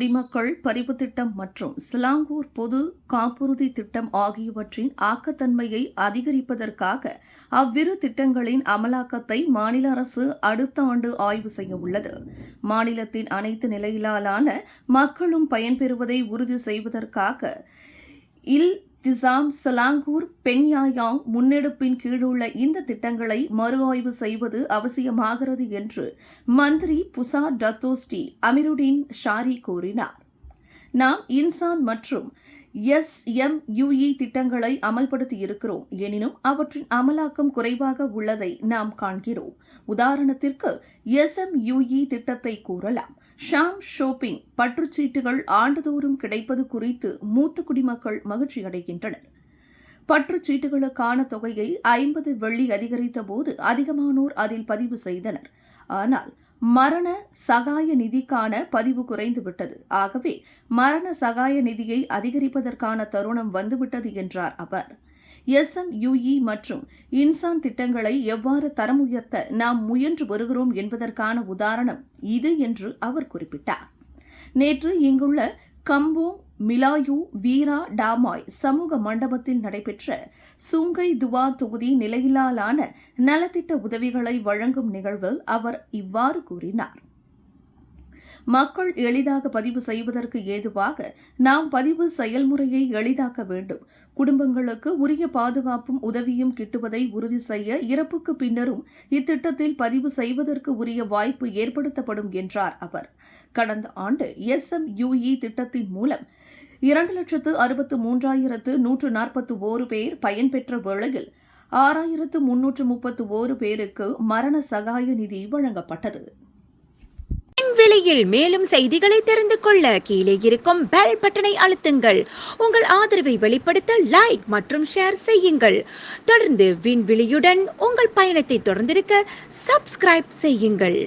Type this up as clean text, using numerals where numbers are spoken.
குடிமக்கள் பதிவு திட்டம் மற்றும் சிலாங்கூர் பொது காப்புறுதி திட்டம் ஆகியவற்றின் ஆக்கத்தன்மையை அதிகரிப்பதற்காக அவ்விரு திட்டங்களின் அமலாக்கத்தை மாநில அரசு அடுத்த ஆண்டு ஆய்வு செய்ய உள்ளது. மாநிலத்தின் அனைத்து நிலையிலான மக்களும் பயன்பெறுவதை உறுதி செய்வதற்காக இல்திசாம் சிலாங்கூர் பென்யாயாங் முன்னெடுப்பின் கீழுள்ள இந்த திட்டங்களை மறு ஆய்வு செய்வது அவசியமாகிறது என்று மந்திரி புசா டத்தோஸ்டி அமிருடீன் ஷாரி கூறினார். நாம் இன்சான் மற்றும் SMUE திட்டங்களை அமல்படுத்தியிருக்கிறோம். எனினும் அவற்றின் அமலாக்கம் குறைவாக உள்ளதை நாம் காண்கிறோம். உதாரணத்திற்கு SMUE திட்டத்தை கூறலாம். ஷாம் ஷோப்பிங் பற்றுச்சீட்டுகள் ஆண்டுதோறும் கிடைப்பது குறித்து மூத்த குடிமக்கள் மகிழ்ச்சியடைகின்றனர். பற்றுச்சீட்டுகளுக்கான தொகையை 50 வெள்ளி அதிகரித்த போது அதிகமானோர் அதில் பதிவு செய்தனர். ஆனால் மரண சகாய நிதிக்கான பதிவு குறைந்துவிட்டது. ஆகவே மரண சகாய நிதியை அதிகரிப்பதற்கான தருணம் வந்துவிட்டது என்றார் அவர். SMUE மற்றும் இன்சான் திட்டங்களை எவ்வாறு தரம் உயர்த்த நாம் முயன்று வருகிறோம் என்பதற்கான உதாரணம் இது என்று அவர் குறிப்பிட்டார். நேற்று இங்குள்ள கம்போங் மிலாயு வீரா டாமாய் சமூக மண்டபத்தில் நடைபெற்ற சுங்கை துவா தொகுதி நிலையிலான நலத்திட்ட உதவிகளை வழங்கும் நிகழ்வில் அவர் இவ்வாறு கூறினார். மக்கள் எளிதாக பதிவு செய்வதற்கு ஏதுவாக நாம் பதிவு செயல்முறையை எளிதாக்க வேண்டும். குடும்பங்களுக்கு உரிய பாதுகாப்பும் உதவியும் கிட்டுவதை உறுதி செய்ய இறப்புக்கு பின்னரும் இத்திட்டத்தில் பதிவு செய்வதற்கு உரிய வாய்ப்பு ஏற்படுத்தப்படும் என்றார் அவர். கடந்த ஆண்டு SMUE திட்டத்தின் மூலம் 2,63,141 பேர் பயன்பெற்ற வேளையில் 6,331 பேருக்கு மரண சகாய நிதி வழங்கப்பட்டது. விண்வெளியில் மேலும் செய்திகளை தெரிந்து கொள்ள கீழே இருக்கும் பெல் பட்டனை அழுத்துங்கள். உங்கள் ஆதரவை வெளிப்படுத்த லைக் மற்றும் ஷேர் செய்யுங்கள். தொடர்ந்து விண்வெளியுடன் உங்கள் பயணத்தை தொடர்ந்திருக்க சப்ஸ்கிரைப் செய்யுங்கள்.